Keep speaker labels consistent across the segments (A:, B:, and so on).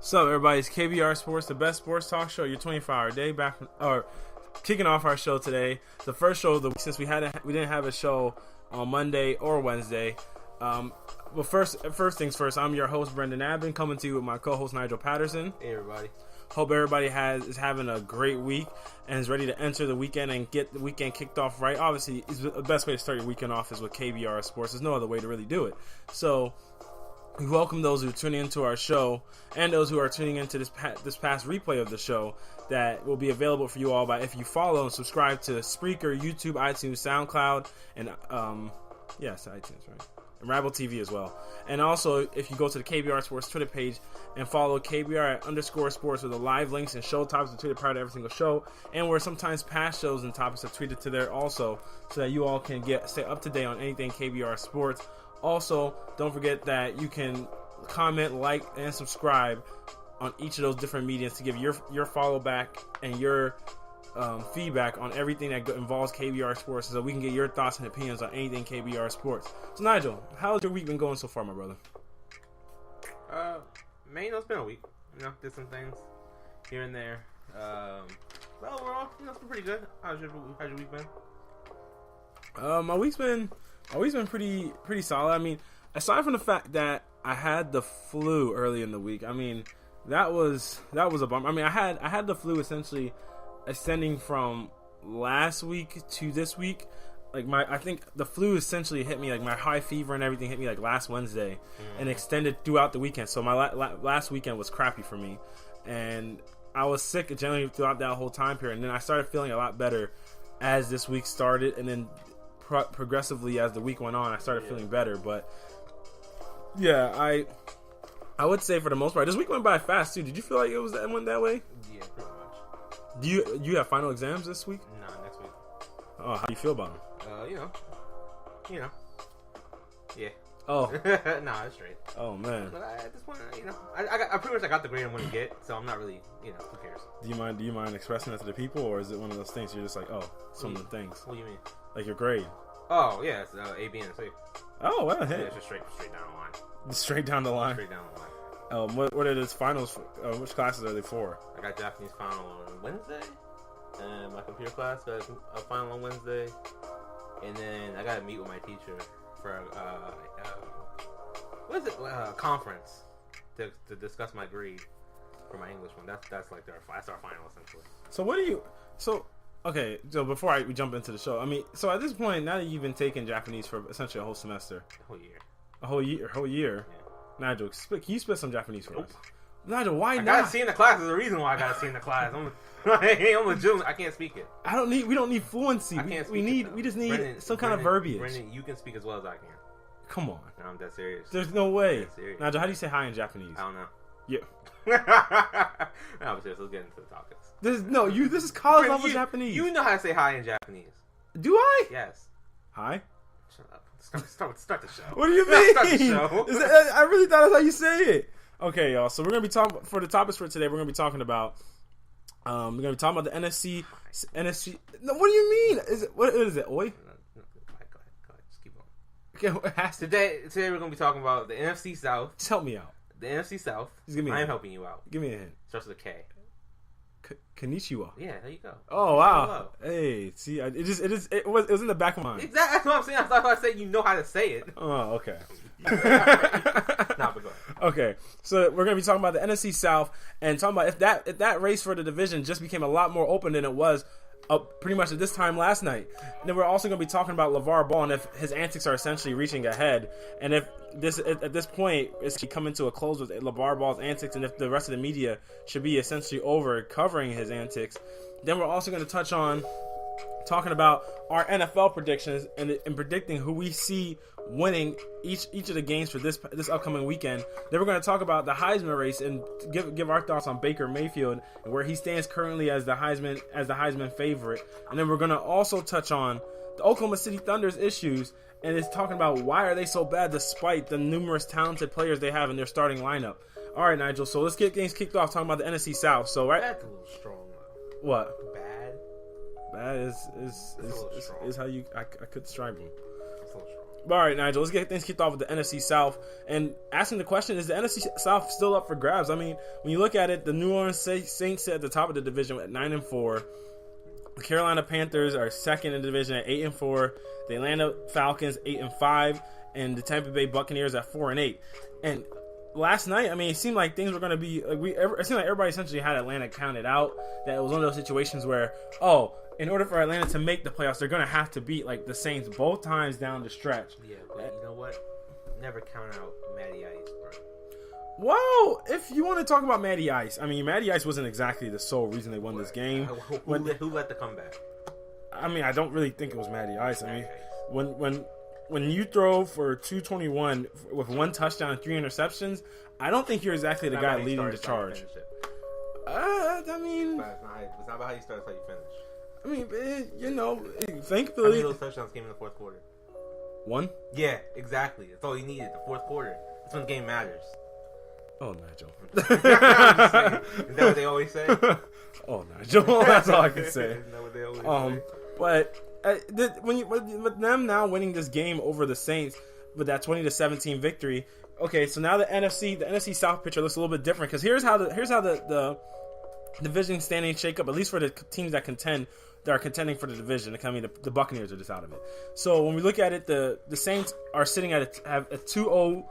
A: So everybody's KBR Sports, the best sports talk show, your 24-hour day. Kicking off our show today, the first show of the week since we didn't have a show on Monday or Wednesday. But first things first, I'm your host Brendan Abbin, coming to you with my co-host Nigel Patterson.
B: Hey everybody.
A: Hope everybody is having a great week and is ready to enter the weekend and get the weekend kicked off right. Obviously, the best way to start your weekend off is with KBR Sports. There's no other way to really do it. So we welcome those who are tuning into our show and those who are tuning into this past replay of the show that will be available for you all if you follow and subscribe to Spreaker, YouTube, iTunes, SoundCloud, and iTunes, right? And Rabble TV as well. And also, if you go to the KBR Sports Twitter page and follow KBR _sports with the live links and show topics are tweeted prior to every single show, and where sometimes past shows and topics are tweeted to there also, so that you all can stay up to date on anything KBR Sports. Also, don't forget that you can comment, like, and subscribe on each of those different mediums to give your follow back and your feedback on everything that involves KBR Sports, so we can get your thoughts and opinions on anything KBR Sports. So Nigel, how's your week been going so far, my brother?
B: Man, it's been a week. Did some things here and there. But overall, it's been pretty good. How's your week been?
A: My week's been pretty solid. I mean, aside from the fact that I had the flu early in the week, I mean, that was a bummer. I mean, I had the flu essentially ascending from last week to this week. I think the flu essentially hit me, like my high fever and everything hit me like last Wednesday and extended throughout the weekend. So my last weekend was crappy for me, and I was sick generally throughout that whole time period. And then I started feeling a lot better as this week started, and then progressively as the week went on, I started feeling better. But yeah, I would say for the most part, this week went by fast too. Did you feel like it went that way?
B: Yeah, pretty much.
A: Do you have final exams this week?
B: No, next week.
A: Oh, how do you feel about them?
B: Yeah.
A: Oh.
B: Nah, it's straight.
A: Oh man.
B: But at this point, I pretty much got the grade I'm going to get, so I'm not really, who cares?
A: Do you mind expressing that to the people, or is it one of those things you're just like, oh, some of the things?
B: What do you mean?
A: Like your grade?
B: Oh yeah, it's A, B, and C.
A: Oh well, hey.
B: Yeah, it's just straight down the line.
A: Straight down the line.
B: Straight down the line.
A: What are those finals? Which classes are they for?
B: I got Japanese final on Wednesday, and my computer class got a final on Wednesday, and then I got to meet with my teacher for conference to discuss my grade for my English one. That's our final essentially.
A: So okay, so before we jump into the show, I mean, so at this point, now that you've been taking Japanese for essentially a whole semester, a whole year.
B: Yeah.
A: Nigel, can you spit some Japanese for us? Nigel, why not?
B: I gotta see in the class. There's a reason why I gotta see in the class. I'm legitimate. I can't speak it.
A: We don't need fluency.
B: I can't speak
A: we just need some kind of verbiage.
B: Brendan, you can speak as well as I can.
A: Come on.
B: No, I'm that serious.
A: There's no way. Nigel, how do you say hi in Japanese?
B: I don't know.
A: Yeah.
B: No, but seriously, let's get into the topics.
A: This is college level Japanese.
B: You know how to say hi in Japanese.
A: Do I?
B: Yes.
A: Hi?
B: Shut up. Start the show.
A: What do you mean?
B: Start the show.
A: I really thought that's how you say it. Okay, y'all. So we're gonna be talking for the topics for today. We're gonna be talking about the NFC. No, what do you mean? What is it? Oi?
B: No, go ahead. Just keep going.
A: Okay,
B: Today we're gonna be talking about the NFC South.
A: Just help me out.
B: The NFC South.
A: I
B: am helping you out.
A: Give me a hint.
B: Starts with a K.
A: Konnichiwa.
B: Yeah, there you go.
A: Oh wow! Hey, see, it was in the back of my mind.
B: Exactly, that's what I'm saying. I thought I said you know how to say it.
A: Oh, okay.
B: Nah, but go ahead.
A: Okay, so we're gonna be talking about the NFC South and talking about if that race for the division just became a lot more open than it was pretty much at this time last night. And then we're also gonna be talking about LeVar Ball and if his antics are essentially reaching ahead, and if this at this point is coming to a close with LeVar Ball's antics, and if the rest of the media should be essentially over covering his antics. Then we're also going to touch on talking about our NFL predictions and predicting who we see winning each of the games for this upcoming weekend. Then we're going to talk about the Heisman race and give our thoughts on Baker Mayfield and where he stands currently as the Heisman favorite. And then we're going to also touch on the Oklahoma City Thunder's issues, and it's talking about why are they so bad despite the numerous talented players they have in their starting lineup. All right, Nigel. So let's get things kicked off talking about the NFC South. So right,
B: That's a little strong though.
A: What?
B: Bad.
A: Bad is how I could describe them.
B: It's a little strong.
A: All right, Nigel, let's get things kicked off with the NFC South. And asking the question, is the NFC South still up for grabs? I mean, when you look at it, the New Orleans Saints sit at the top of the division at 9-4. The Carolina Panthers are second in the division at 8-4. The Atlanta Falcons 8-5, and the Tampa Bay Buccaneers at 4-8. And last night, I mean, it seemed like things were going to be it seemed like everybody essentially had Atlanta counted out. That it was one of those situations where, in order for Atlanta to make the playoffs, they're going to have to beat like the Saints both times down the stretch.
B: Yeah, but you know what? Never count out Matty Ice, bro.
A: Well, if you want to talk about Matty Ice, I mean, Matty Ice wasn't exactly the sole reason they won this game.
B: Who led the comeback?
A: I mean, I don't really think it was Matty Ice. I mean, when you throw for 221 with 1 touchdown and 3 interceptions, I don't think you're exactly the guy leading the charge. I mean,
B: it's not about how you start, it's how you finish.
A: I mean, thankfully,
B: how many of those touchdowns came in the fourth quarter?
A: 1?
B: Yeah, exactly. That's all you needed. The fourth quarter. That's when the game matters.
A: Oh, Nigel.
B: Isn't that what they always say?
A: Oh, Nigel. That's all I can say.
B: Isn't that what they always say?
A: But with them now winning this game over the Saints with that 20-17 victory, okay, so now the NFC South picture looks a little bit different because here's how the division standing shake up, at least for the teams that are contending for the division. I mean, the Buccaneers are just out of it. So when we look at it, the Saints are sitting have a 2-0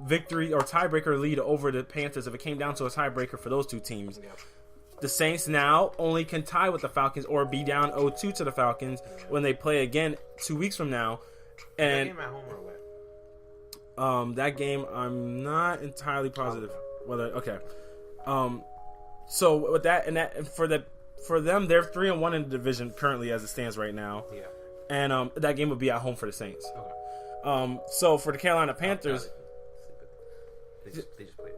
A: victory or tiebreaker lead over the Panthers if it came down to a tiebreaker for those two teams. Yep. The Saints now only can tie with the Falcons or be down 0-2 to the Falcons when they play again 2 weeks from now. And
B: that game at home or what?
A: That game I'm not entirely positive whether. Okay. So with that and for them, they're 3-1 in the division currently as it stands right now. Yeah. And that game would be at home for the Saints. Okay. So for the Carolina Panthers,
B: they just played Atlanta.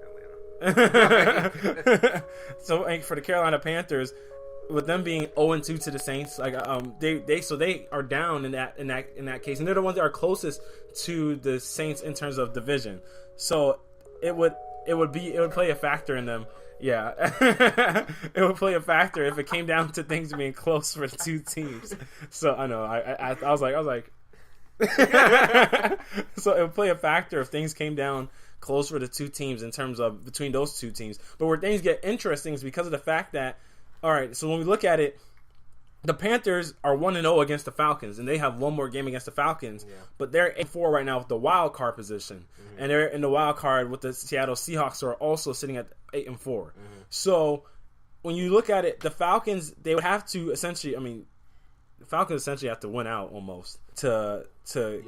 A: So for the Carolina Panthers, with them being 0-2 to the Saints, like they are down in that case, and they're the ones that are closest to the Saints in terms of division. So it would play a factor in them. Yeah, it would play a factor if it came down to things being close for the two teams. So I know I was like, so it would play a factor if things came down close for the two teams in terms of between those two teams. But where things get interesting is because of the fact that, all right, so when we look at it, the Panthers are 1-0 against the Falcons, and they have one more game against the Falcons. Yeah. But they're 8-4 right now with the wild card position, and they're in the wild card with the Seattle Seahawks, who are also sitting at 8-4. So when you look at it, the Falcons they would have to essentially, the Falcons essentially have to win out almost to the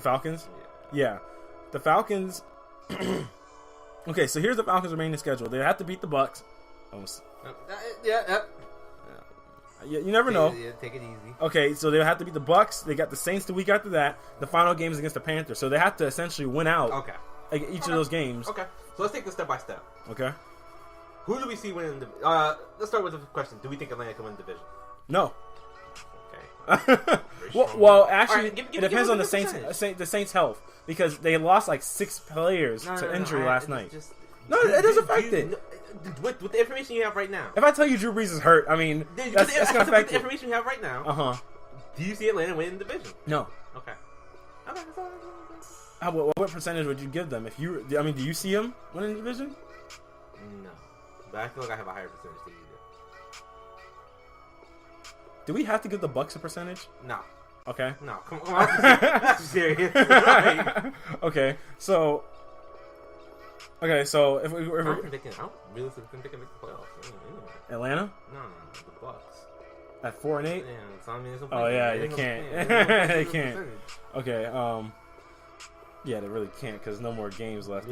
A: Falcons. Yeah, the Falcons. Okay, so here's the Falcons' remaining schedule. They have to beat the Bucks. You never know.
B: Yeah, take it easy.
A: Okay, so they'll have to beat the Bucks. They got the Saints the week after that. The final game is against the Panthers. So they have to essentially win out each of those games.
B: Okay, so let's take this step by step.
A: Okay.
B: Who do we see winning the let's start with the question. Do we think Atlanta can win the division?
A: No.
B: Okay.
A: well, actually,
B: right,
A: it depends on the Saints' health because they lost like 6 players to injury last night. It does affect it.
B: With the information you have right now.
A: If I tell you Drew Brees is hurt, that's going to affect
B: it. With the information you have right now, do you see Atlanta winning the division?
A: No.
B: Okay.
A: What percentage would you give them? Do you see them winning the division?
B: No. But I feel like I have a higher percentage than you do.
A: Do we have to give the Bucks a percentage?
B: No.
A: Okay.
B: No, come on. That's serious. Right.
A: Okay, so if
B: I'm realistically predicting make the playoffs.
A: Atlanta?
B: No, the Bucks.
A: At 4-8?
B: Yeah, so
A: they can't. They can't. Okay, yeah, they really can't because no more games left.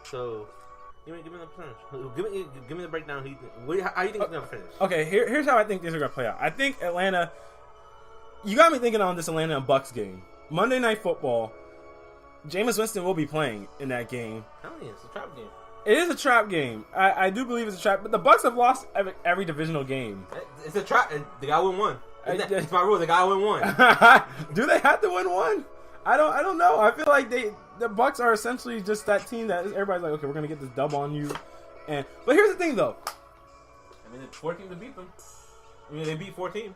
B: So, give me the percentage. Give me the breakdown. How do you think it's gonna finish?
A: Okay, here's how I think these are gonna play out. I think Atlanta. You got me thinking on this Atlanta and Bucks game. Monday Night Football. Jameis Winston will be playing in that game.
B: It's a trap game.
A: It is a trap game. I do believe it's a trap, but the Bucks have lost every divisional game.
B: It's a trap, and the guy win one. It's my rule. The guy win one.
A: Do they have to win one? I don't know. I feel like the Bucks are essentially just that team that everybody's like, okay, we're gonna get this dub on you. But here's the thing, though.
B: It's 4 teams to beat them. They beat 4 teams.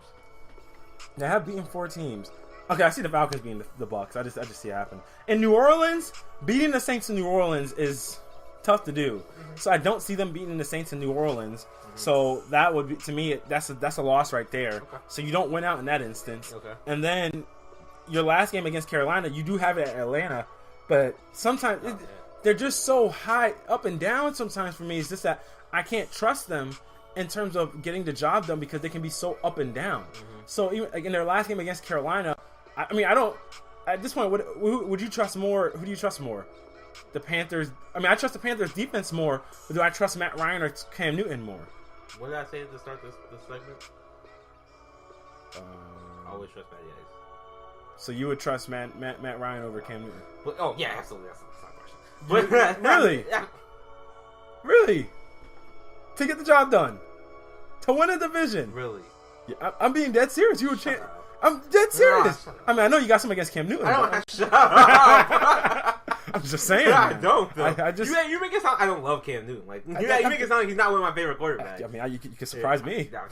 A: They have beaten 4 teams. Okay, I see the Falcons beating the Bucs. I just see it happen. In New Orleans, beating the Saints in New Orleans is tough to do. Mm-hmm. So I don't see them beating the Saints in New Orleans. Mm-hmm. So that would be, to me, that's a loss right there. Okay. So you don't win out in that instance.
B: Okay.
A: And then your last game against Carolina, you do have it at Atlanta, but sometimes they're just so high up and down. Sometimes for me, it's just that I can't trust them in terms of getting the job done because they can be so up and down. Mm-hmm. So even in their last game against Carolina, I mean, I don't. At this point, would you trust more? Who do you trust more? The Panthers. I mean, I trust the Panthers defense more, but do I trust Matt Ryan or Cam Newton more?
B: What did I say to start this segment? I always trust Matty Ice.
A: So you would trust Matt Ryan over Cam Newton?
B: But, yeah, absolutely. That's not a question.
A: But really, really, to get the job done, to win a division,
B: really.
A: Yeah, I'm being dead serious. You would change. I'm dead serious. I mean, I know you got something against Cam Newton.
B: I don't want to shut up.
A: I'm just saying.
B: I don't. Though.
A: I just
B: you make it sound. I don't love Cam Newton. Like you make it sound like he's not one of my favorite quarterbacks.
A: I mean, you can surprise me.
B: I'm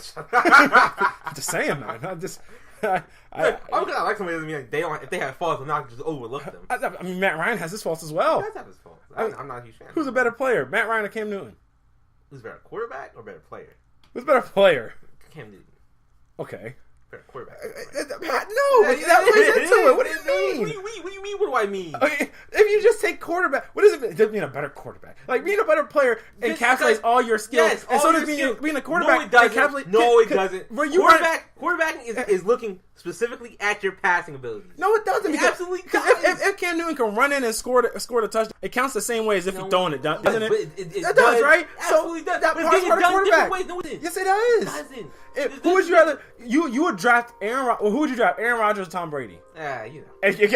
A: just saying, man. I'm just.
B: Because I like somebody doesn't mean like they don't. If they have faults, I'm not just overlook them.
A: I mean, Matt Ryan has his faults as well.
B: He does have his faults. I'm not a huge fan.
A: Who's a better player, Matt Ryan or Cam Newton?
B: Who's a better quarterback or better player?
A: Who's a better player?
B: Cam Newton.
A: Okay.
B: Better quarterback.
A: No, that plays into it. What do you mean?
B: What do you mean? What do I mean?
A: Okay, if you just take quarterback, what does it mean? Being a better quarterback, like being a better player encapsulates all your skills,
B: yes,
A: and so does being a quarterback.
B: No, it doesn't. No, it doesn't. Quarterbacking is looking specifically at your passing abilities.
A: No, it doesn't.
B: It absolutely does.
A: If Cam Newton can run in and score the touchdown, it counts the same way as if he's throwing it, doesn't it?
B: It
A: does, right?
B: Absolutely does.
A: That part's part of quarterback.
B: No, it isn't.
A: Yes, it does.
B: It doesn't.
A: Who would you rather? You would draft Aaron. Who would you draft? Aaron Rodgers or Tom Brady?
B: You know.
A: You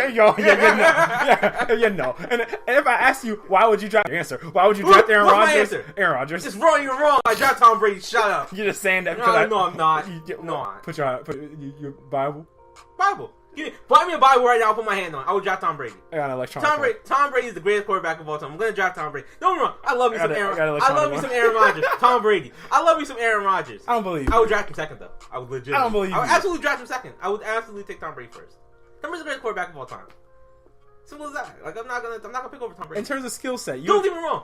A: know. And if I ask you, why would you draft? Answer. Why would you draft Aaron Rodgers? Aaron Rodgers.
B: It's wrong. You're wrong. I draft Tom Brady. Shut up.
A: You're just saying that
B: because no, I'm not.
A: Put your Bible.
B: Bible. Buy me a Bible right now. I'll put my hand on it. I would draft Tom Brady.
A: I got an electronic.
B: Tom Brady is the greatest quarterback of all time. I'm going to draft Tom Brady. No, I love me some Aaron. I love me some Aaron Rodgers. Tom Brady. I love me some Aaron Rodgers.
A: I don't believe you.
B: I would draft him second though. I would legit.
A: I don't believe you.
B: I would absolutely draft him second. I would absolutely take Tom Brady first. Tom Brady's the greatest quarterback of all time. Simple as that. Like I'm not gonna pick over Tom Brady.
A: In terms of skill set,
B: don't get me wrong.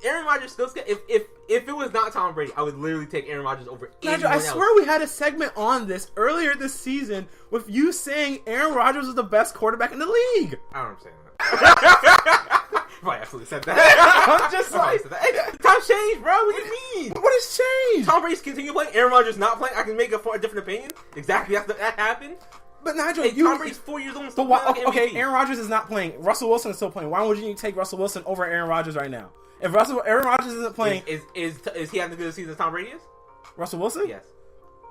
B: Aaron Rodgers' skill set. If it was not Tom Brady, I would literally take Aaron Rodgers over anyone else.
A: I swear we had a segment on this earlier this season with you saying Aaron Rodgers was the best quarterback in the league.
B: I don't know what I'm saying that. I absolutely said that.
A: I'm just like
B: times change, bro. What do you mean?
A: What has changed?
B: Tom Brady's continue playing. Aaron Rodgers not playing. I can make a different opinion. Exactly, that happened.
A: But Nigel,
B: Tom Brady's 4 years old.
A: But why, okay, Aaron Rodgers is not playing. Russell Wilson is still playing. Why would you take Russell Wilson over Aaron Rodgers right now? If Aaron Rodgers isn't playing,
B: is he having a good season as Tom Brady is?
A: Russell Wilson?
B: Yes.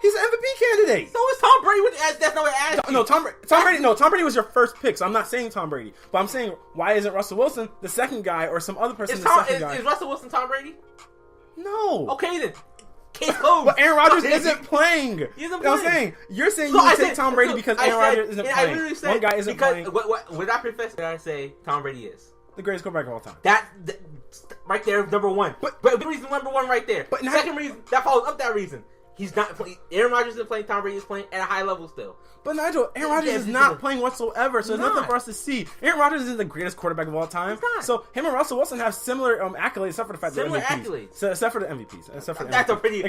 A: He's an MVP candidate.
B: So is Tom Brady. That's not what I asked you.
A: No, Tom Brady. No, Tom Brady was your first pick. So I'm not saying Tom Brady, but I'm saying why isn't Russell Wilson the second guy or some other person the second guy?
B: Is Russell Wilson Tom Brady?
A: No.
B: Okay then. Case closed.
A: But Aaron Rodgers isn't playing.
B: He isn't playing.
A: You know what I'm saying? You're saying you would take Tom Brady because Aaron Rodgers isn't playing. I literally said one guy isn't playing.
B: What I profess that I say Tom Brady is
A: the greatest quarterback of all time.
B: That right there, number one. But the reason number one right there. But second reason that follows up that reason. He's not playing. Aaron Rodgers isn't playing. Tom Brady is playing at a high level still.
A: But Nigel, Aaron Rodgers is not playing whatsoever, so there's nothing for us to see. Aaron Rodgers isn't the greatest quarterback of all time. So him and Russell Wilson have similar accolades, except for the fact that they're MVPs. So, except for the MVPs.
B: That's a pretty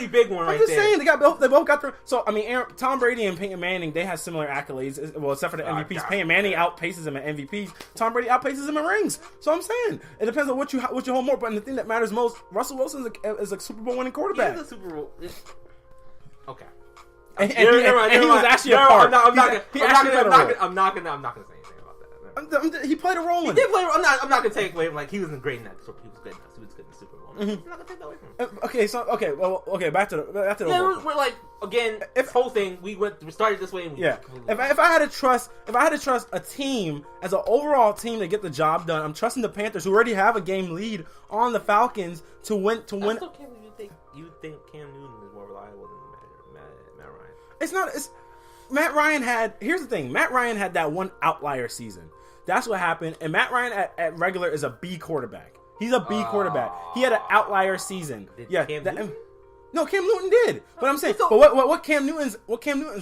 B: big one right there.
A: I'm just saying, they both got through. So, I mean, Tom Brady and Peyton Manning, they have similar accolades, well, except for the MVPs. Peyton Manning outpaces him at MVPs. Tom Brady outpaces him in rings. So, I'm saying, it depends on what you hold more. But the thing that matters most, Russell Wilson is a Super Bowl winning quarterback.
B: He's a Super Bowl. Okay.
A: And he was actually a part.
B: I'm not gonna say anything about that.
A: He played a role in it.
B: He did play. I'm not gonna take away like he wasn't great in that. He was good in that. He was good in the Super Bowl. I'm not gonna take that away from him. Back to the. Yeah, we're like again. This whole thing we started this way. And
A: if I had to trust a team as an overall team to get the job done, I'm trusting the Panthers, who already have a game lead on the Falcons, to win. I still
B: can't believe you think Cam Newton is more reliable than Matt Ryan.
A: It's not. Matt Ryan had. Here's the thing. Matt Ryan had that one outlier season. That's what happened. And Matt Ryan at regular is a B quarterback. He's a B quarterback. He had an outlier season.
B: Cam Newton?
A: No, Cam Newton did. But I'm saying, but what Cam Newton's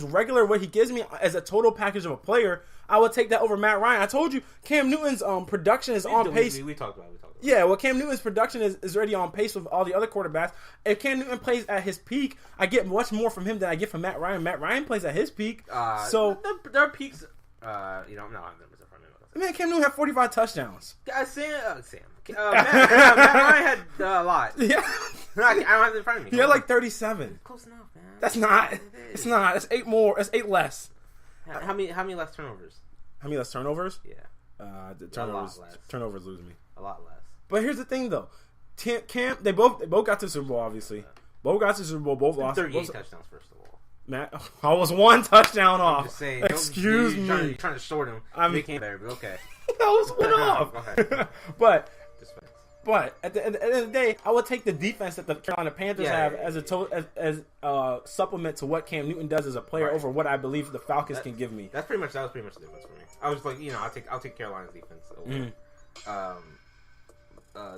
A: regular, what he gives me as a total package of a player, I would take that over Matt Ryan. I told you, Cam Newton's production is on pace.
B: We talked about it.
A: Yeah, well, Cam Newton's production is already on pace with all the other quarterbacks. If Cam Newton plays at his peak, I get much more from him than I get from Matt Ryan. Matt Ryan plays at his peak. So
B: their peaks, no, I'm not numbers in front of me.
A: Man, Cam Newton had 45 touchdowns.
B: Sam. Matt Ryan had a lot.
A: Yeah.
B: I don't have it in front of me.
A: He had like 37.
B: Close enough, man.
A: That's not. It's not. It's 8 more. It's 8 less.
B: How many less turnovers?
A: How many less turnovers?
B: Yeah.
A: The turnovers lose me.
B: A lot less.
A: But here's the thing, though. Cam, they both got to the Super Bowl, obviously. Both got to the Super Bowl. Both lost.
B: 38 touchdowns, first of all.
A: Matt, I was 1 touchdown off.
B: I'm just saying,
A: Excuse me.
B: You're trying to short him. They came better, but okay.
A: That was 1 off. But at the end of the day, I would take the defense that the Carolina Panthers have as a supplement to what Cam Newton does as a player over what I believe the Falcons can give me.
B: That was pretty much the difference for me. I was like, I'll take Carolina's defense over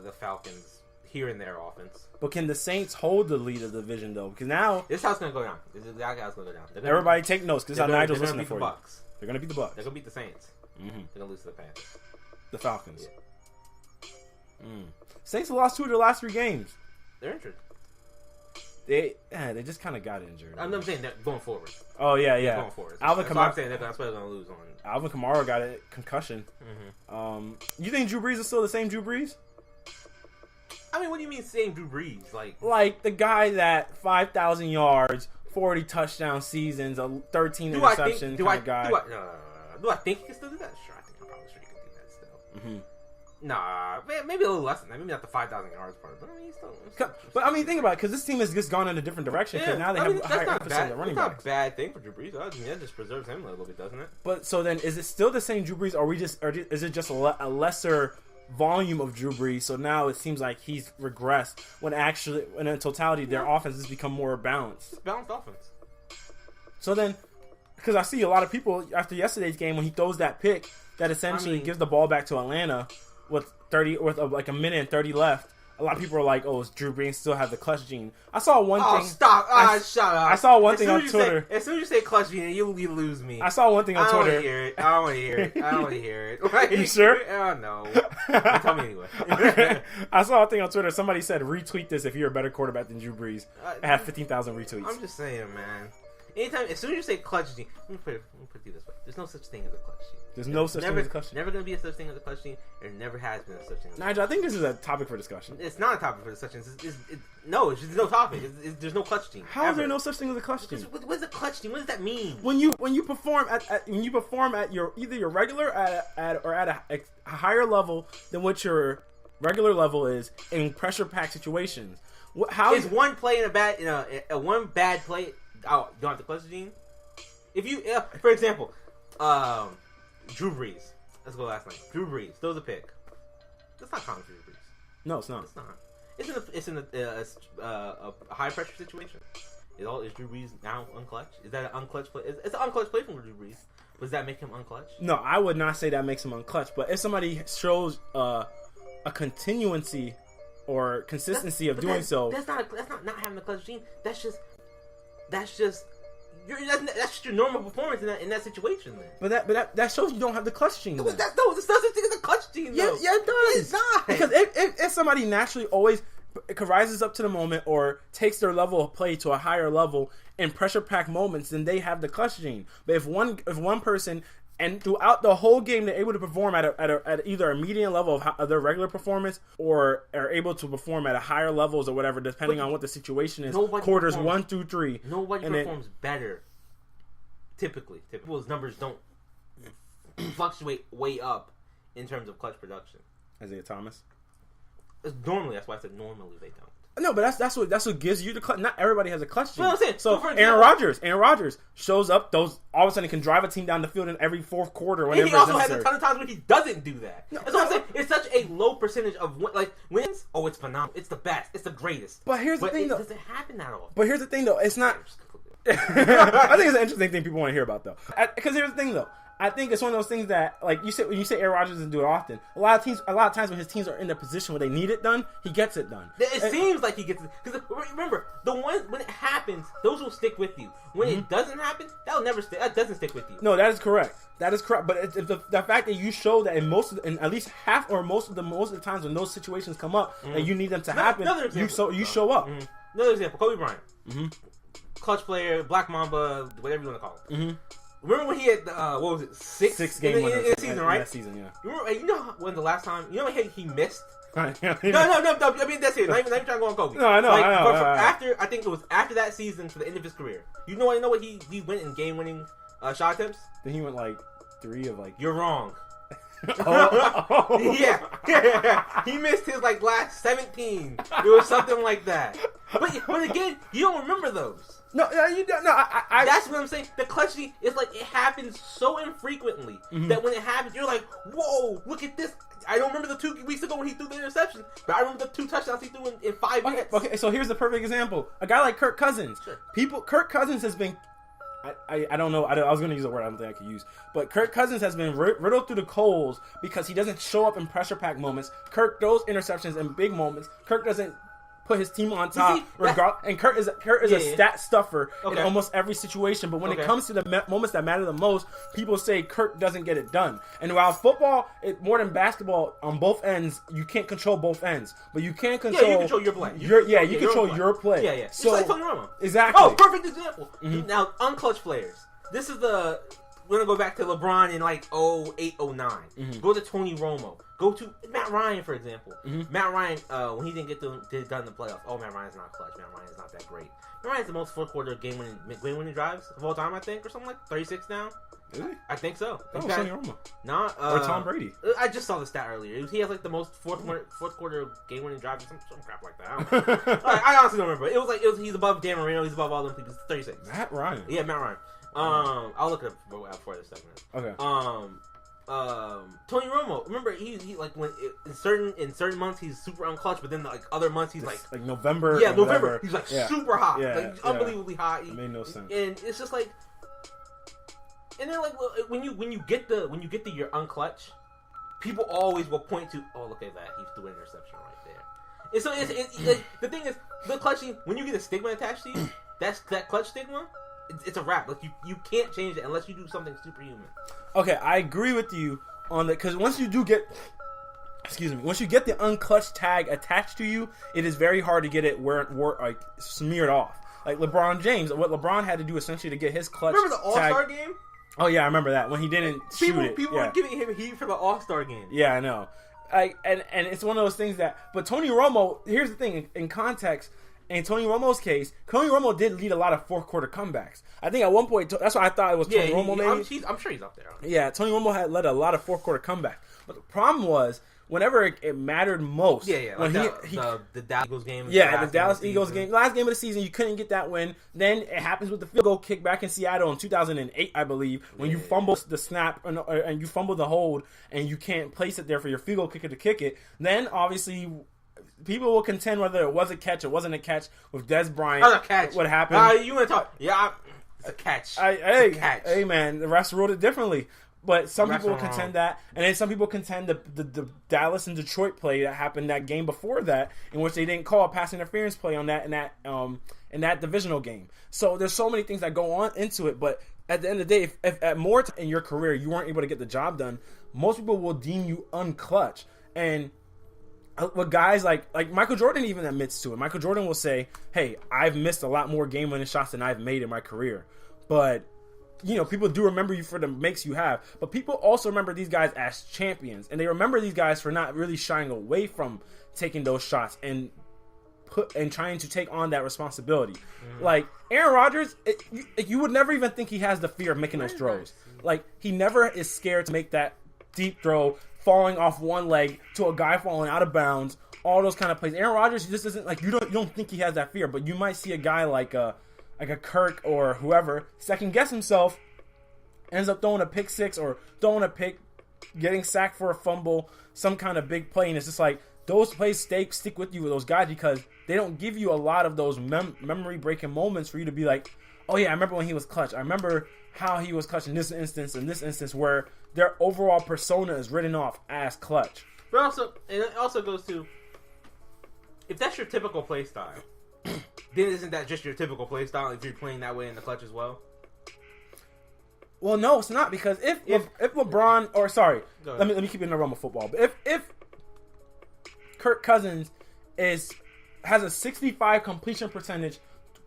B: the Falcons here and there offense.
A: But can the Saints hold the lead of the division though? Because now
B: this is how it's gonna go down. This is exactly how it's gonna go down.
A: Everybody take notes because how Nigel's listening for you. They're gonna beat the Bucks.
B: They're gonna beat the Saints. They're gonna lose to the Panthers.
A: The Falcons. Yeah. Saints lost 2 of their last 3 games.
B: They're injured.
A: They just kind of got injured.
B: I'm saying they're going forward.
A: Oh yeah.
B: Going forward. Alvin Kamara. I'm saying that's what they're gonna lose on.
A: Alvin Kamara got a concussion. You think Drew Brees is still the same Drew Brees?
B: I mean, what do you mean same Drew Brees?
A: Like the guy that 5,000 yards, 40 touchdown seasons, 13 interception kind of guy.
B: Do I think he can still do that? Sure, I'm probably sure he can do that still. Nah, maybe a little less than that. Maybe not the 5,000 yards part, but I mean, he's still.
A: But I mean, think about it, because this team has just gone in a different direction. Because now they have a higher emphasis on the running backs.
B: That's not a bad thing for Drew Brees. I mean, that just preserves him a little bit, doesn't it?
A: But so then, is it still the same Drew Brees, or is it just a lesser volume of Drew Brees? So now it seems like he's regressed when actually, in totality, their offense has become more balanced.
B: It's a balanced offense.
A: So then, because I see a lot of people after yesterday's game when he throws that pick that essentially gives the ball back to Atlanta with like a minute and 30 left. A lot of people are like, "Oh, Drew Brees still have the clutch gene." I saw one thing.
B: Oh, stop! Shut up!
A: I saw one thing on Twitter.
B: As soon as you say clutch gene, you lose me.
A: I saw one thing on Twitter.
B: I don't want to hear it. Like,
A: you sure?
B: Oh no. Tell me anyway.
A: Okay. I saw a thing on Twitter. Somebody said, "Retweet this if you're a better quarterback than Drew Brees." I had 15,000 retweets.
B: I'm just saying, man. Anytime, as soon as you say clutch gene, let me put it to you this way: there's no such thing as a clutch gene.
A: There's no such thing as a clutch gene.
B: Never going to be a such thing as a clutch gene. There never has been a such thing.
A: Nigel, I think this is a topic for discussion.
B: It's not a topic for discussion. No, it's just no topic. There's no clutch gene.
A: How is there no such thing as a clutch gene?
B: What is a clutch gene? What does that mean?
A: When you perform at your either your regular or at a higher level than what your regular level is in pressure packed situations. How
B: is one play in one bad play? Oh, don't have the clutch gene. If you, for example, Drew Brees. Let's go last night. Drew Brees throws a pick. That's not common for Drew Brees.
A: No, it's not.
B: It's not. It's in a high pressure situation. Is Drew Brees now unclutch? Is that an unclutch play? It's an unclutch play from Drew Brees. Does that make him unclutch?
A: No, I would not say that makes him unclutch. But if somebody shows a continuancy or consistency of doing so,
B: that's not having the clutch gene. That's just your normal performance in that situation. Then.
A: But that shows you don't have the clutch gene.
B: This doesn't think it's a clutch gene.
A: Yeah, it does.
B: It's not.
A: Because if somebody naturally always rises up to the moment or takes their level of play to a higher level in pressure packed moments, then they have the clutch gene. But if one person and throughout the whole game they're able to perform at either a median level of their regular performance or are able to perform at a higher levels or whatever, depending on what the situation is. Quarters 1 through 3.
B: Nobody performs better. Typically, people's numbers don't fluctuate way up in terms of clutch production.
A: Isaiah Thomas.
B: Normally, that's why I said normally they don't.
A: No, but that's what gives you the clutch. Not everybody has a clutch gene.
B: No, I'm saying,
A: so Aaron Rodgers shows up. Those all of a sudden can drive a team down the field in every fourth quarter. Whenever
B: and he also has a ton of times when he doesn't do that. No, that's what I'm saying. It's such a low percentage of wins. Oh, it's phenomenal. It's the best. It's the greatest.
A: But here's the thing, though.
B: It doesn't happen that often.
A: But here's the thing, though. It's not. I think it's an interesting thing people want to hear about, though. Because here's the thing, though. I think it's one of those things that, like you said, when you say Aaron Rodgers doesn't do it often, a lot of times when his teams are in the position where they need it done, he gets it done.
B: It seems like he gets it. Because remember, the one when it happens, those will stick with you. When it doesn't happen, that'll never stick. That doesn't stick with you.
A: No, that is correct. That is correct. But it's the fact that you show that in at least half or most of the times when those situations come up and you need them to happen, you show up.
B: Another example: Kobe Bryant, clutch player, Black Mamba, whatever you want to call it. Remember when he had what was it, six
A: game winners
B: in the season, right?
A: That season, yeah.
B: Remember, you know when the last time? You know when he missed? No. I mean, that's it. Not even trying to go on Kobe.
A: No, I know.
B: After, I think it was after that season to the end of his career. You know what he went in game-winning shot attempts?
A: Then he went like 3 of like.
B: You're wrong. Yeah. He missed his like last 17. It was something like that. But again, you don't remember those.
A: No, you don't. No,
B: that's what I'm saying. The clutching is like it happens so infrequently that when it happens, you're like, "Whoa, look at this!" I don't remember the 2 weeks ago when he threw the interception, but I remember the 2 touchdowns he threw in 5 minutes.
A: Okay, so here's the perfect example: a guy like Kirk Cousins.
B: Sure.
A: Kirk Cousins has been. I don't know. I was going to use a word I don't think I could use, but Kirk Cousins has been riddled through the coals because he doesn't show up in pressure pack moments. Kirk throws interceptions in big moments. Kirk doesn't put his team on top, and Kurt is a stat stuffer in almost every situation. But when it comes to the moments that matter the most, people say Kurt doesn't get it done. And while football, more than basketball, on both ends, you can't control both ends, but you can control.
B: Yeah, you control your play.
A: You control your play.
B: Yeah.
A: So
B: it's like Tony Romo.
A: Exactly.
B: Oh, perfect example. Now, unclutch players. This is we're gonna go back to LeBron in like 08, 09. Go to Tony Romo. Go to Matt Ryan, for example. Matt Ryan, when he didn't get it done in the playoffs, Matt Ryan's not clutch. Matt Ryan's not that great. Matt Ryan's the most fourth quarter game-winning drives of all time, I think, or something like 36 now.
A: Is he?
B: I think so.
A: Tony Romo.
B: Nah,
A: or Tom Brady.
B: I just saw the stat earlier. He has like the most fourth quarter game-winning drives, some crap like that. I honestly don't remember. He's above Dan Marino. He's above all them people. He's 36.
A: Matt Ryan.
B: Yeah, Matt Ryan. I'll look it up for this segment.
A: Okay.
B: Tony Romo. Remember, he like when in certain months he's super unclutch, but then like other months he's like
A: November.
B: Yeah, November. He's like super hot, unbelievably hot.
A: It made no sense.
B: And it's just like, and then like when you get your unclutch, people always will point to, oh, look at that, he threw an interception right there. And so it's like, the thing is, the clutching, when you get a stigma attached to you, that clutch stigma. It's a wrap. Like you can't change it unless you do something superhuman.
A: Okay, I agree with you on that, because once you get the unclutch tag attached to you, it is very hard to get it like smeared off. Like LeBron James, what LeBron had to do essentially to get his clutch.
B: Remember the All-Star game?
A: Oh yeah, I remember that when he didn't shoot it.
B: People were giving him heat for the All-Star game.
A: Yeah, I know. And it's one of those things that. But Tony Romo, here's the thing in context. In Tony Romo's case, Tony Romo did lead a lot of fourth quarter comebacks. I think at one point, that's why I thought it was Tony Romo. Maybe
B: I'm sure he's up there.
A: Yeah, Tony Romo had led a lot of fourth quarter comebacks. But the problem was, whenever it mattered most,
B: when the Dallas Eagles game.
A: Yeah, the Dallas Eagles game, last game of the season, you couldn't get that win. Then it happens with the field goal kick back in Seattle in 2008, I believe, when you fumble the snap and you fumble the hold and you can't place it there for your field goal kicker to kick it. Then obviously, people will contend whether it was a catch or wasn't a catch with Des Bryant.
B: That was a catch.
A: What happened?
B: You want to talk? Yeah, it's a catch.
A: Hey, man, the refs ruled it differently. But some people will contend that, and then some people contend the Dallas and Detroit play that happened that game before that, in which they didn't call a pass interference play on that in that divisional game. So there's so many things that go on into it. But at the end of the day, if at more in your career you weren't able to get the job done, most people will deem you unclutch. And with guys like Michael Jordan even admits to it. Michael Jordan will say, "Hey, I've missed a lot more game-winning shots than I've made in my career," but people do remember you for the makes you have. But people also remember these guys as champions, and they remember these guys for not really shying away from taking those shots and trying to take on that responsibility. Like Aaron Rodgers, you would never even think he has the fear of making those throws. Like he never is scared to make that deep throw, falling off one leg to a guy falling out of bounds, all those kind of plays. Aaron Rodgers, he just isn't like, you don't think he has that fear, but you might see a guy like a Kirk or whoever second guess himself, ends up throwing a pick six or throwing a pick, getting sacked for a fumble, some kind of big play, and it's just like those plays stick with you with those guys because they don't give you a lot of those memory breaking moments for you to be like, oh yeah, I remember when he was clutch. I remember how he was clutch in this instance, where their overall persona is written off as clutch.
B: But also, and it also goes to, if that's your typical play style, then isn't that just your typical play style if you're playing that way in the clutch as well?
A: Well, no, it's not, because if LeBron, or sorry, let me keep it in the realm of football. But if Kirk Cousins has a 65 completion percentage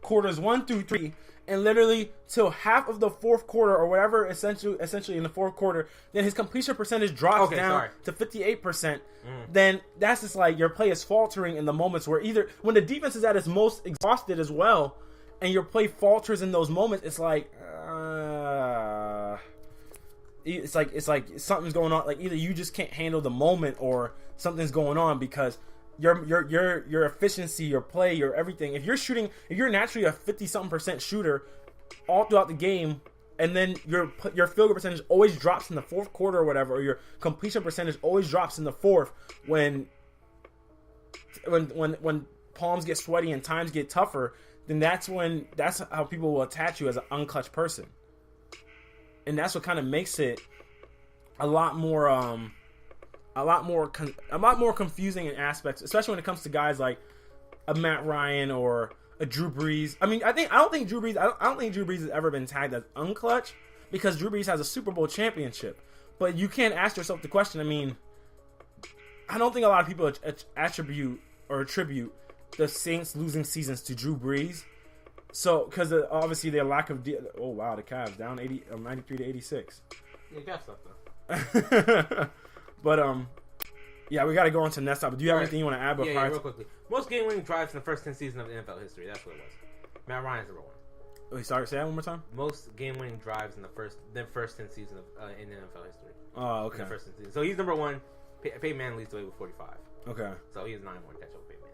A: quarters 1 through 3, and literally till half of the fourth quarter or whatever, essentially in the fourth quarter, then his completion percentage drops down to 58%. Then that's just like your play is faltering in the moments where either when the defense is at its most exhausted as well, and your play falters in those moments, it's like something's going on. Like either you just can't handle the moment, or something's going on, because your efficiency, your play, your everything. If you're naturally a 50-something% shooter all throughout the game, and then your field goal percentage always drops in the fourth quarter or whatever, or your completion percentage always drops in the fourth when palms get sweaty and times get tougher, then that's how people will attach you as an unclutch person. And that's what kind of makes it a lot more confusing in aspects, especially when it comes to guys like a Matt Ryan or a Drew Brees. I mean, I don't think Drew Brees has ever been tagged as unclutch, because Drew Brees has a Super Bowl championship. But you can't ask yourself the question. I mean, I don't think a lot of people attribute the Saints losing seasons to Drew Brees. So, because obviously their lack of the Cavs down 93 to 86.
B: You got stuff though.
A: But yeah, we got to go on to the next topic. Do you have anything you want to add?
B: Yeah, real quickly. Most game-winning drives in the first 10 seasons of NFL history. That's what it was. Matt Ryan's number one.
A: Wait, sorry, say that one more time.
B: Most game-winning drives in the first 10 seasons of in NFL history.
A: Oh, okay.
B: In the first 10 seasons. So he's number one. Peyton Manning leads the way with 45.
A: Okay.
B: So he has 9 more to catch up with Peyton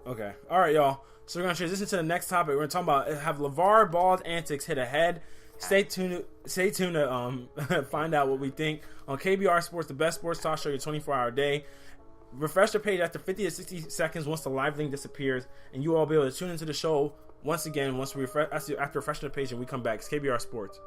B: Manning.
A: Okay. All right, y'all. So we're going to transition to the next topic. We're going to talk about have LeVar Ball's antics hit ahead. Stay tuned to find out what we think on KBR Sports, the best sports talk show, your 24-hour day. Refresh the page after 50 to 60 seconds once the live link disappears, and you all will be able to tune into the show once again after refreshing the page and we come back. It's KBR Sports.